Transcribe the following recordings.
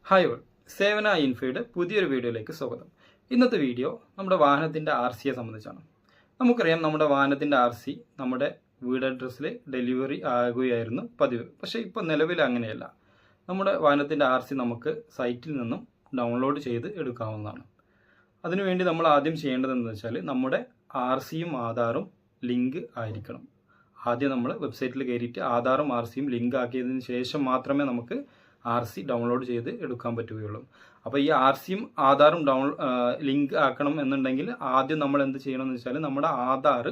Hi all, സേവന ഇൻഫോയുടെ പുതിയൊരു വീഡിയോയിലേക്ക് സ്വാഗതം. ഇന്നത്തെ വീഡിയോ നമ്മുടെ വാഹനത്തിൻ്റെ RCയെ സംബന്ധിച്ചാണ്. നമുക്കറിയാം, നമ്മുടെ വാഹനത്തിൻ്റെ RC നമ്മുടെ വീട് അഡ്രസ്സിൽ ഡെലിവറി ആകുകയായിരുന്നു പതിവ്. പക്ഷേ ഇപ്പോൾ നിലവിൽ അങ്ങനെയല്ല. നമ്മുടെ വാഹനത്തിൻ്റെ RC നമുക്ക് സൈറ്റിൽ നിന്നും ഡൗൺലോഡ് ചെയ്ത് എടുക്കാവുന്നതാണ്. അതിനുവേണ്ടി നമ്മൾ ആദ്യം ചെയ്യേണ്ടതെന്ന് വെച്ചാൽ നമ്മുടെ RCയും ആധാറും ലിങ്ക് ആയിരിക്കണം. ആദ്യം നമ്മൾ വെബ്സൈറ്റിൽ കയറിയിട്ട് ആധാറും RCയും ലിങ്ക് ആക്കിയതിന് ശേഷം മാത്രമേ നമുക്ക് RC ഡൗൺലോഡ് ചെയ്ത് എടുക്കാൻ പറ്റുകയുള്ളൂ. അപ്പോൾ ഈ RCയും ആധാറും ലിങ്ക് ആക്കണം എന്നുണ്ടെങ്കിൽ ആദ്യം നമ്മൾ എന്ത് ചെയ്യണമെന്ന് വെച്ചാൽ നമ്മുടെ ആധാർ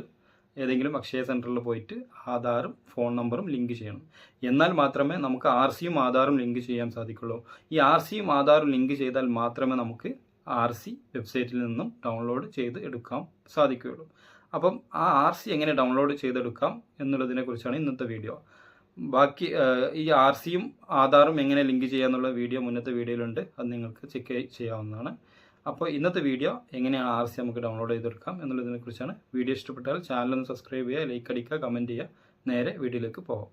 ഏതെങ്കിലും അക്ഷയ സെൻറ്ററിൽ പോയിട്ട് ആധാറും ഫോൺ നമ്പറും ലിങ്ക് ചെയ്യണം. എന്നാൽ മാത്രമേ നമുക്ക് RCയും ആധാറും ലിങ്ക് ചെയ്യാൻ സാധിക്കുള്ളൂ. ഈ RCയും ആധാറും ലിങ്ക് ചെയ്താൽ മാത്രമേ നമുക്ക് RC വെബ്സൈറ്റിൽ നിന്നും ഡൗൺലോഡ് ചെയ്ത് എടുക്കാൻ സാധിക്കുകയുള്ളൂ. അപ്പം ആ RC എങ്ങനെ ഡൗൺലോഡ് ചെയ്തെടുക്കാം എന്നുള്ളതിനെ കുറിച്ചാണ് ഇന്നത്തെ വീഡിയോ. ബാക്കി ഈ RCയും ആധാറും എങ്ങനെ ലിങ്ക് ചെയ്യാന്നുള്ള വീഡിയോ മുന്നത്തെ വീഡിയോയിലുണ്ട്. അത് നിങ്ങൾക്ക് ചെക്ക് ചെയ്യാവുന്നതാണ്. അപ്പോൾ ഇന്നത്തെ വീഡിയോ എങ്ങനെയാണ് RC നമുക്ക് ഡൗൺലോഡ് ചെയ്തെടുക്കാം എന്നുള്ളതിനെ കുറിച്ചാണ്. വീഡിയോ ഇഷ്ടപ്പെട്ടാൽ ചാനൽ ഒന്ന് സബ്സ്ക്രൈബ് ചെയ്യുക, ലൈക്ക് അടിക്കുക, കമൻറ്റ് ചെയ്യുക. നേരെ വീഡിയോയിലേക്ക് പോകാം.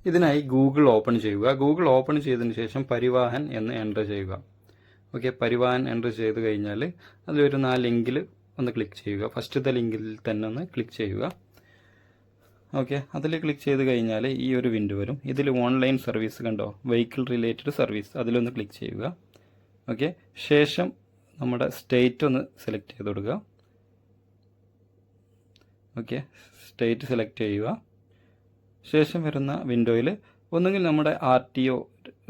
ഇതിനായി ഗൂഗിൾ ഓപ്പൺ ചെയ്യുക. ഗൂഗിൾ ഓപ്പൺ ചെയ്തതിന് ശേഷം പരിവാഹൻ എന്ന് എൻ്റർ ചെയ്യുക. പരിവാഹൻ എൻ്റർ ചെയ്ത് കഴിഞ്ഞാൽ അതിലൊരു 4 ലിങ്കിൽ ഒന്ന് ക്ലിക്ക് ചെയ്യുക. ഫസ്റ്റത്തെ ലിങ്കിൽ തന്നെ ഒന്ന് ക്ലിക്ക് ചെയ്യുക. അതിൽ ക്ലിക്ക് ചെയ്ത് കഴിഞ്ഞാൽ ഈ ഒരു വിൻഡോ വരും. ഇതിൽ ഓൺലൈൻ സർവീസ് കണ്ടോ, വെഹിക്കിൾ റിലേറ്റഡ് സർവീസ്, അതിലൊന്ന് ക്ലിക്ക് ചെയ്യുക. ശേഷം നമ്മുടെ സ്റ്റേറ്റ് ഒന്ന് സെലക്ട് ചെയ്ത് കൊടുക്കുക. സ്റ്റേറ്റ് സെലക്ട് ചെയ്യുക. ശേഷം വരുന്ന വിൻഡോയിൽ ഒന്നുകിൽ നമ്മുടെ RTO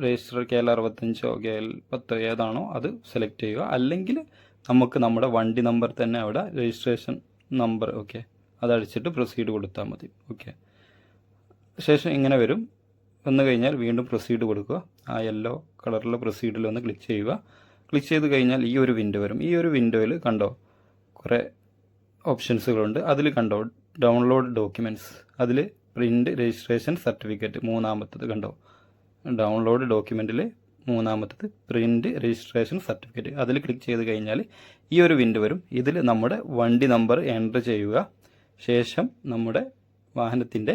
രജിസ്റ്റർ KL 65 KL 10 ഏതാണോ അത് സെലക്ട് ചെയ്യുക. അല്ലെങ്കിൽ നമുക്ക് നമ്മുടെ വണ്ടി നമ്പർ തന്നെ അവിടെ രജിസ്ട്രേഷൻ നമ്പർ അതടിച്ചിട്ട് പ്രൊസീഡ് കൊടുത്താൽ മതി. ശേഷം ഇങ്ങനെ വരും. വന്നു കഴിഞ്ഞാൽ വീണ്ടും പ്രൊസീഡ് കൊടുക്കുക. ആ യെല്ലോ കളറിലുള്ള പ്രൊസീഡിൽ ഒന്ന് ക്ലിക്ക് ചെയ്യുക. ക്ലിക്ക് ചെയ്ത് കഴിഞ്ഞാൽ ഈ ഒരു വിൻഡോ വരും. ഈ ഒരു വിൻഡോയിൽ കണ്ടോ കുറേ ഓപ്ഷൻസുകളുണ്ട്. അതിൽ കണ്ടോ ഡൗൺലോഡ് ഡോക്യുമെൻറ്റ്സ്, അതിൽ പ്രിൻ്റ് രജിസ്ട്രേഷൻ സർട്ടിഫിക്കറ്റ് മൂന്നാമത്തത് കണ്ടോ, ഡൗൺലോഡ് ഡോക്യുമെൻറ്റിൽ മൂന്നാമത്തത് പ്രിൻ്റ് രജിസ്ട്രേഷൻ സർട്ടിഫിക്കറ്റ്. അതിൽ ക്ലിക്ക് ചെയ്ത് കഴിഞ്ഞാൽ ഈ ഒരു വിൻഡോ വരും. ഇതിൽ നമ്മുടെ വണ്ടി നമ്പർ എൻ്റർ ചെയ്യുക. ശേഷം നമ്മുടെ വാഹനത്തിൻ്റെ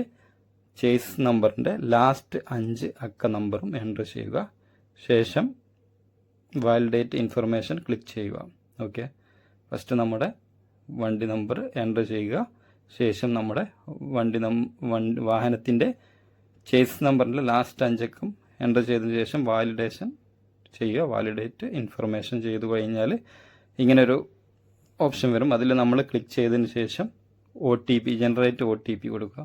ചേസ് നമ്പറിൻ്റെ ലാസ്റ്റ് 5 അക്ക നമ്പറും എൻ്റർ ചെയ്യുക. ശേഷം വാലിഡേറ്റ് ഇൻഫർമേഷൻ ക്ലിക്ക് ചെയ്യുക. ഫസ്റ്റ് നമ്മുടെ വണ്ടി നമ്പർ എൻ്റർ ചെയ്യുക. ശേഷം നമ്മുടെ വാഹനത്തിൻ്റെ ചേസ് നമ്പറിൻ്റെ ലാസ്റ്റ് 5 അക്കം എൻ്റർ ചെയ്തതിന് ശേഷം വാലിഡേഷൻ ചെയ്യുക. വാലിഡേറ്റ് ഇൻഫർമേഷൻ ചെയ്തു കഴിഞ്ഞാൽ ഇങ്ങനൊരു ഓപ്ഷൻ വരും. അതിൽ നമ്മൾ ക്ലിക്ക് ചെയ്തതിന് ശേഷം OTP ജനറേറ്റ് OTP കൊടുക്കുക.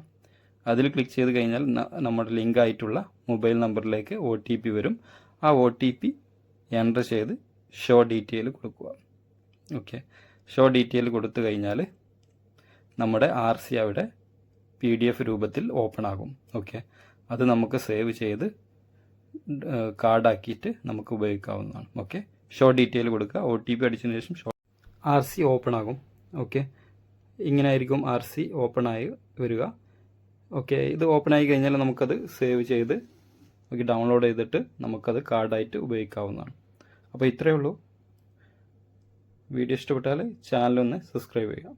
അതിൽ ക്ലിക്ക് ചെയ്ത് കഴിഞ്ഞാൽ നമ്മുടെ ലിങ്ക് ആയിട്ടുള്ള മൊബൈൽ നമ്പറിലേക്ക് OTP വരും. ആ OTP എൻ്റർ ചെയ്ത് ഷോ ഡീറ്റെയിൽ കൊടുക്കുക. ഷോ ഡീറ്റെയിൽ കൊടുത്തു കഴിഞ്ഞാൽ നമ്മുടെ RC അവിടെ PDF രൂപത്തിൽ ഓപ്പൺ ആകും. അത് നമുക്ക് സേവ് ചെയ്ത് കാർഡാക്കിയിട്ട് നമുക്ക് ഉപയോഗിക്കാവുന്നതാണ്. ഷോ ഡീറ്റെയിൽ കൊടുക്കുക. OTP അടിച്ചതിന് ശേഷം RC ഓപ്പൺ ആകും. ഇങ്ങനെ ആയിരിക്കും RC ഓപ്പൺ ആയി വരിക. ഇത് ഓപ്പൺ ആയി കഴിഞ്ഞാൽ നമുക്കത് സേവ് ചെയ്ത് ഡൗൺലോഡ് ചെയ്തിട്ട് നമുക്കത് കാർഡായിട്ട് ഉപയോഗിക്കാവുന്നതാണ്. അപ്പോൾ ഇത്രയേ ഉള്ളൂ. വീഡിയോ ഇഷ്ടപ്പെട്ടാൽ ചാനലൊന്ന് സബ്സ്ക്രൈബ് ചെയ്യുക.